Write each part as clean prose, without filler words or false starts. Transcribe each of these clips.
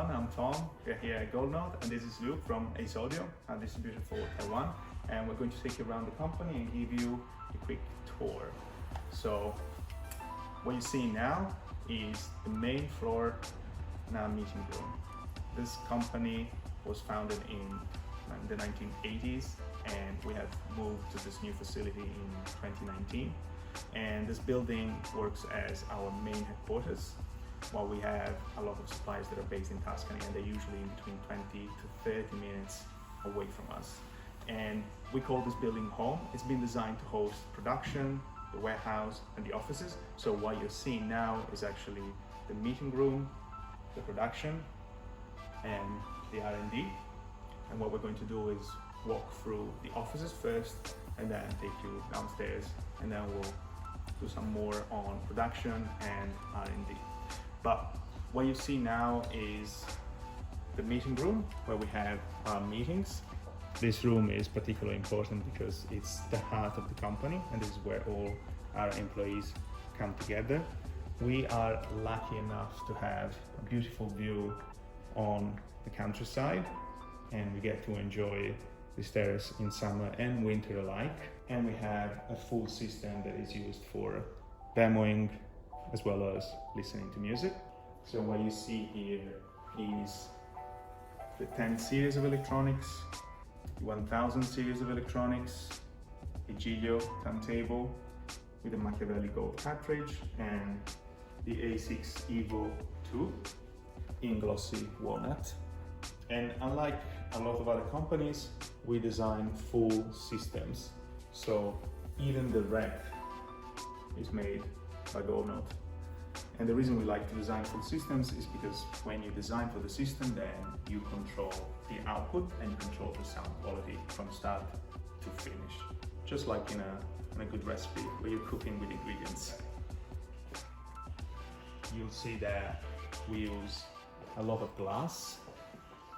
everyone, I'm Tom, we're here at Goldnode, and this is Luke from Ace Audio, our distributor for Taiwan, and we're going to take you around the company and give you a quick tour. So what you see now is the main floor in our meeting room. This company was founded in the 1980s, and we have moved to this new facility in 2019. And this building works as our main headquarters, while we have a lot of suppliers that are based in Tuscany, and they're usually in between 20 to 30 minutes away from us. And we call this building home. It's been designed to host production, the warehouse, and the offices. So what you're seeing now is actually the meeting room, the production, and the R&D. And what we're going to do is walk through the offices first, and then take you downstairs, and then we'll do some more on production and R&D. But what you see now is the meeting room where we have our meetings. This room is particularly important because it's the heart of the company, and this is where all our employees come together. We are lucky enough to have a beautiful view on the countryside, and we get to enjoy this terrace in summer and winter alike. And we have a full system that is used for demoing as well as listening to music. So what you see here is the 10 series of electronics, the 1000 series of electronics, a Giglio turntable with a Machiavelli Gold cartridge, and the A6 Evo 2 in glossy walnut. And unlike a lot of other companies, we design full systems. So even the rack is made by Goldnode. And the reason we like to design full systems is because when you design for the system, then you control the output and you control the sound quality from start to finish. Just like in a good recipe where you're cooking with ingredients. You'll see that we use a lot of glass.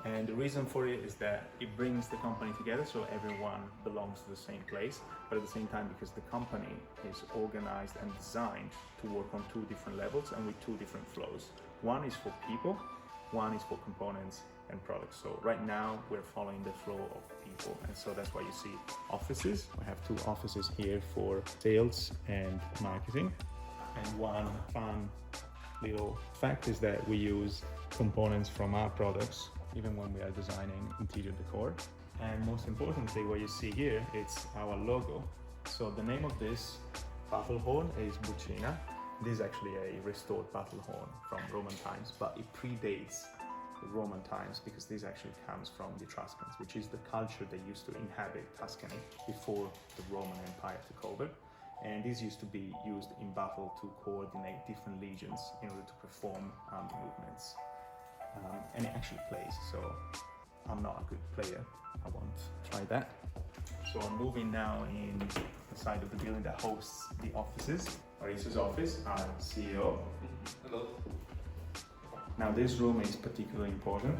And the reason for it is that it brings the company together, so everyone belongs to the same place, but at the same time, because the company is organized and designed to work on two different levels and with two different flows. One is for people, one is for components and products. So right now we're following the flow of people, and so that's why you see offices. We have two offices here for sales and marketing. And one fun little fact is that we use components from our products even when we are designing interior decor. And most importantly, what you see here, it's our logo. So the name of this battle horn is Buccina. This is actually a restored battle horn from Roman times, but it predates the Roman times because this actually comes from the Etruscans, which is the culture that used to inhabit Tuscany before the Roman Empire took over. And this used to be used in battle to coordinate different legions in order to perform armed movements. And it actually plays, so I'm not a good player. I won't try that. So I'm moving now in the side of the building that hosts the offices. Maurice's office, our CEO. Hello. Now this room is particularly important.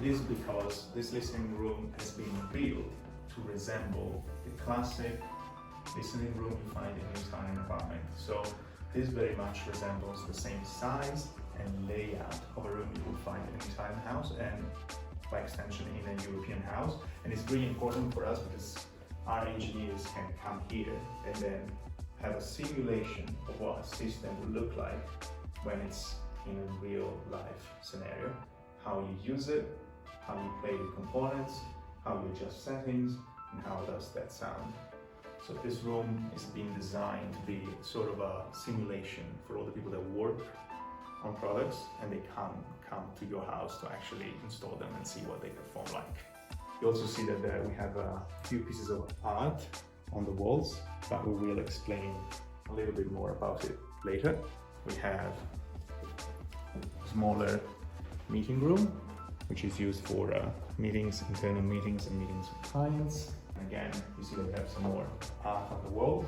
This is because this listening room has been built to resemble the classic listening room you find in an Italian apartment. So this very much resembles the same size and layout of a room you would find in an Italian house, and by extension in a European house. And it's really important for us because our engineers can come here and then have a simulation of what a system would look like when it's in a real life scenario. How you use it, how you play with components, how you adjust settings, and how does that sound. So this room is being designed to be sort of a simulation for all the people that work on products, and they come to your house to actually install them and see what they perform like. You also see that we have a few pieces of art on the walls, but we will explain a little bit more about it later. We have a smaller meeting room, which is used for meetings, internal meetings, and meetings with clients. And again, you see that we have some more art on the wall,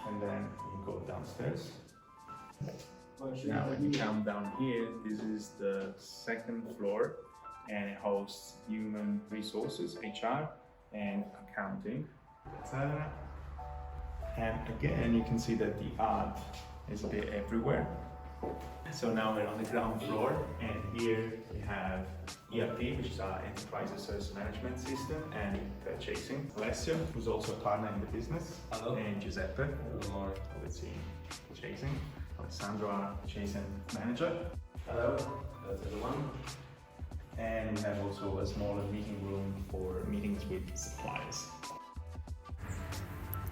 and then you go downstairs. Now when you come down here, this is the second floor, and it hosts human resources, HR, and accounting, etc. And again, you can see that the art is a bit everywhere. So now we're on the ground floor, and here we have ERP, which is our enterprise resource management system, and purchasing. Alessio, who's also a partner in the business. Hello. And Giuseppe, Hello. overseeing purchasing. Alessandro, our purchasing manager. Hello. Hello everyone. And we have also a smaller meeting room for meetings with suppliers.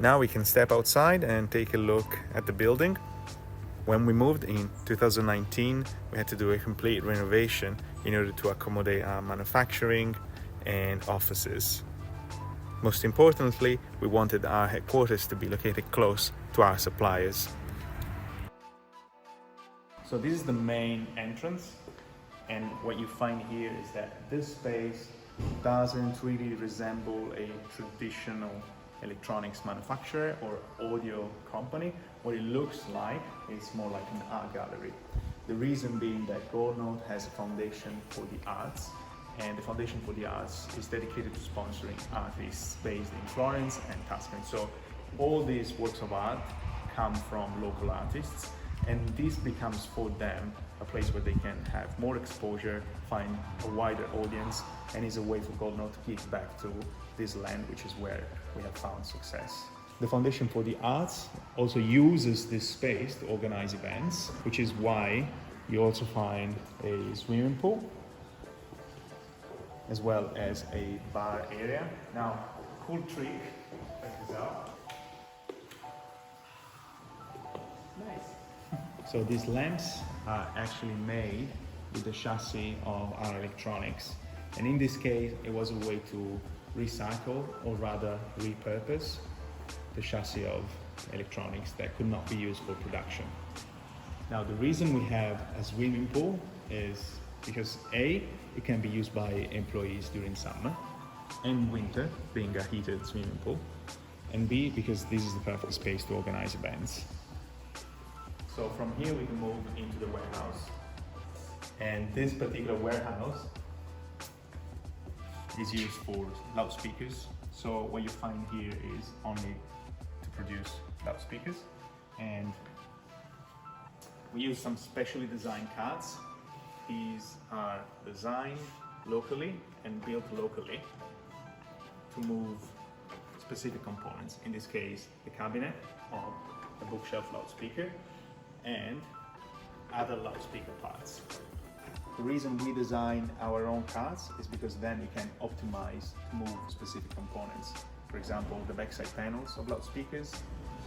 Now we can step outside and take a look at the building. When we moved in 2019, we had to do a complete renovation in order to accommodate our manufacturing and offices. Most importantly, we wanted our headquarters to be located close to our suppliers. So this is the main entrance, and what you find here is that this space doesn't really resemble a traditional electronics manufacturer or audio company. What it looks like is more like an art gallery. The reason being that Goldnote has a foundation for the arts, and the foundation for the arts is dedicated to sponsoring artists based in Florence and Tuscany. So all these works of art come from local artists, and this becomes for them a place where they can have more exposure, find a wider audience, and is a way for Goldnote to give back to this land, which is where we have found success. The Foundation for the Arts also uses this space to organize events, which is why you also find a swimming pool, as well as a bar area. Now, cool trick, check this out. Nice. So these lamps are actually made with the chassis of our electronics. And in this case, it was a way to recycle, or rather repurpose, the chassis of electronics that could not be used for production. Now, the reason we have a swimming pool is because A, it can be used by employees during summer and winter, being a heated swimming pool, and B, because this is the perfect space to organize events. So from here we can move into the warehouse. And this particular warehouse is used for loudspeakers. So what you find here is only to produce loudspeakers. And we use some specially designed cards. These are designed locally and built locally to move specific components. In this case, the cabinet of a bookshelf loudspeaker and other loudspeaker parts. The reason we design our own cards is because then we can optimize to move specific components. For example, the backside panels of loudspeakers,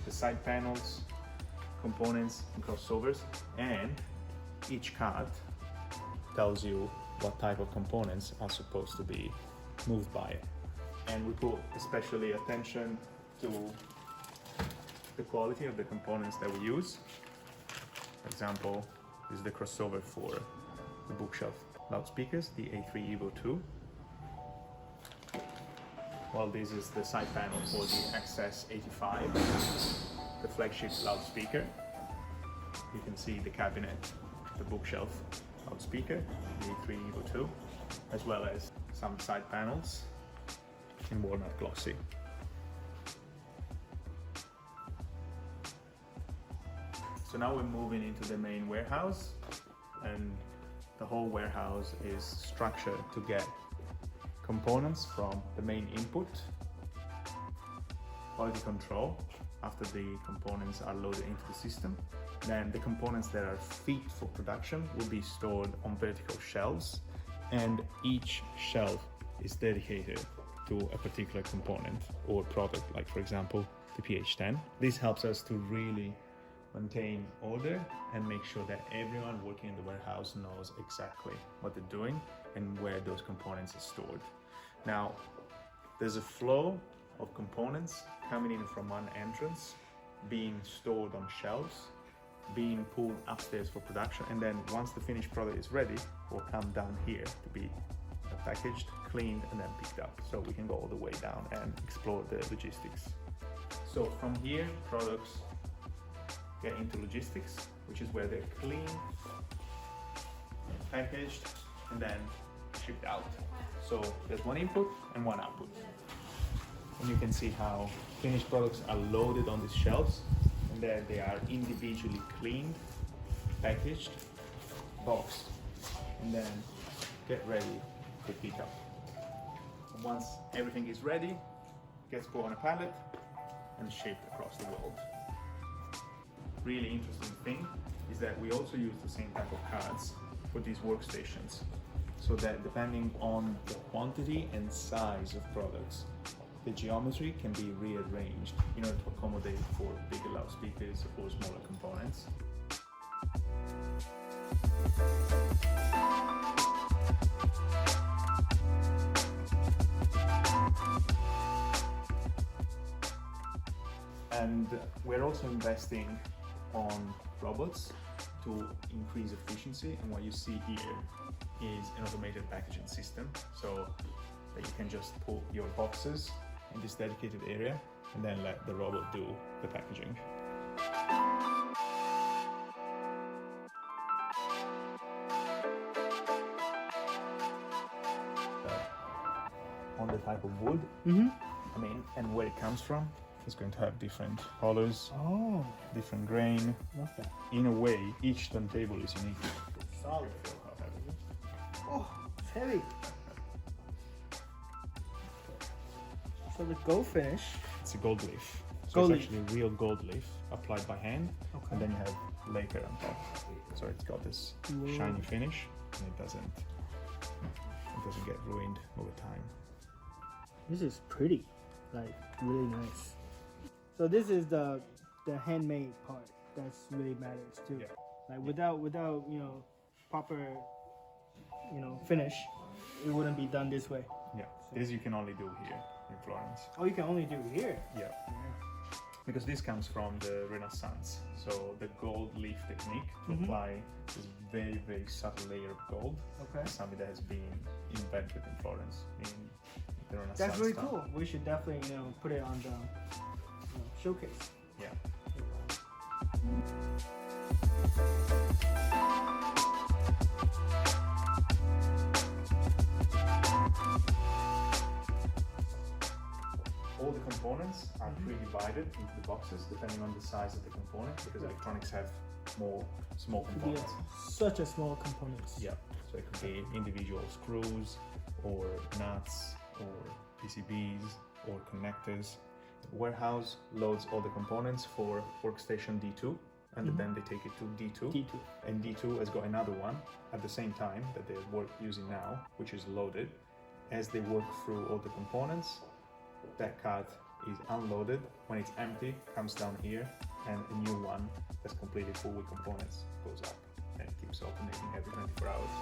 the side panels, components and crossovers, and each card tells you what type of components are supposed to be moved by it. And we put especially attention to the quality of the components that we use. For example, this is the crossover for the bookshelf loudspeakers, the A3 Evo 2. While this is the side panel for the XS85, the flagship loudspeaker. You can see the cabinet, the bookshelf loudspeaker, the A3 Evo 2, as well as some side panels in walnut glossy. So now we're moving into the main warehouse, and the whole warehouse is structured to get components from the main input, quality control, after the components are loaded into the system. Then the components that are fit for production will be stored on vertical shelves, and each shelf is dedicated to a particular component or product, like for example, the PH10. This helps us to really maintain order and make sure that everyone working in the warehouse knows exactly what they're doing and where those components are stored. Now, there's a flow of components coming in from one entrance, being stored on shelves, being pulled upstairs for production, and then once the finished product is ready, will come down here to be packaged, cleaned, and then picked up. So we can go all the way down and explore the logistics. So from here, products get into logistics, which is where they're cleaned, packaged, and then shipped out. So there's one input and one output. And you can see how finished products are loaded on these shelves, and there they are individually cleaned packaged, boxed, and then get ready for pickup. And once everything is ready, it gets put on a pallet and shipped across the world. Really interesting thing is that we also use the same type of cards for these workstations, so that depending on the quantity and size of products, the geometry can be rearranged in order to accommodate for bigger loudspeakers or smaller components. And we're also investing on robots to increase efficiency, and what you see here is an automated packaging system, so that you can just put your boxes in this dedicated area and then let the robot do the packaging. On the type of wood, I mean, and where it comes from, it's going to have different colors, different grain. Love that. In a way, each turntable is unique. Solid. Oh, it's heavy. So the gold finish. It's a gold leaf. So Gold it's leaf. actually a real gold leaf applied by hand, Okay. and then you have lacquer on top. So it's got this Whoa. shiny finish, and it doesn't get ruined over time. This is pretty, like really nice. So this is the handmade part that's really matters too. Yeah. Like without proper finish, it wouldn't be done this way. Yeah, this you can only do here in Florence. Oh, you can only do it here. Yeah, because this comes from the Renaissance. So the gold leaf technique to apply this very, very subtle layer of gold Okay. is something that has been invented in Florence in the Renaissance. That's really time. cool. We should definitely put it on the showcase. Yeah. All the components are pre-divided into the boxes depending on the size of the component, because electronics have more small Could be components. such a small components. Yeah, so it could be individual screws or nuts or PCBs or connectors. The warehouse loads all the components for workstation D2, and then they take it to D2. D2. And D2 has got another one at the same time that they're using now, which is loaded. As they work through all the components, that cart is unloaded. When it's empty, comes down here, and a new one that's completely full with components goes up, and it keeps alternating every 24 hours.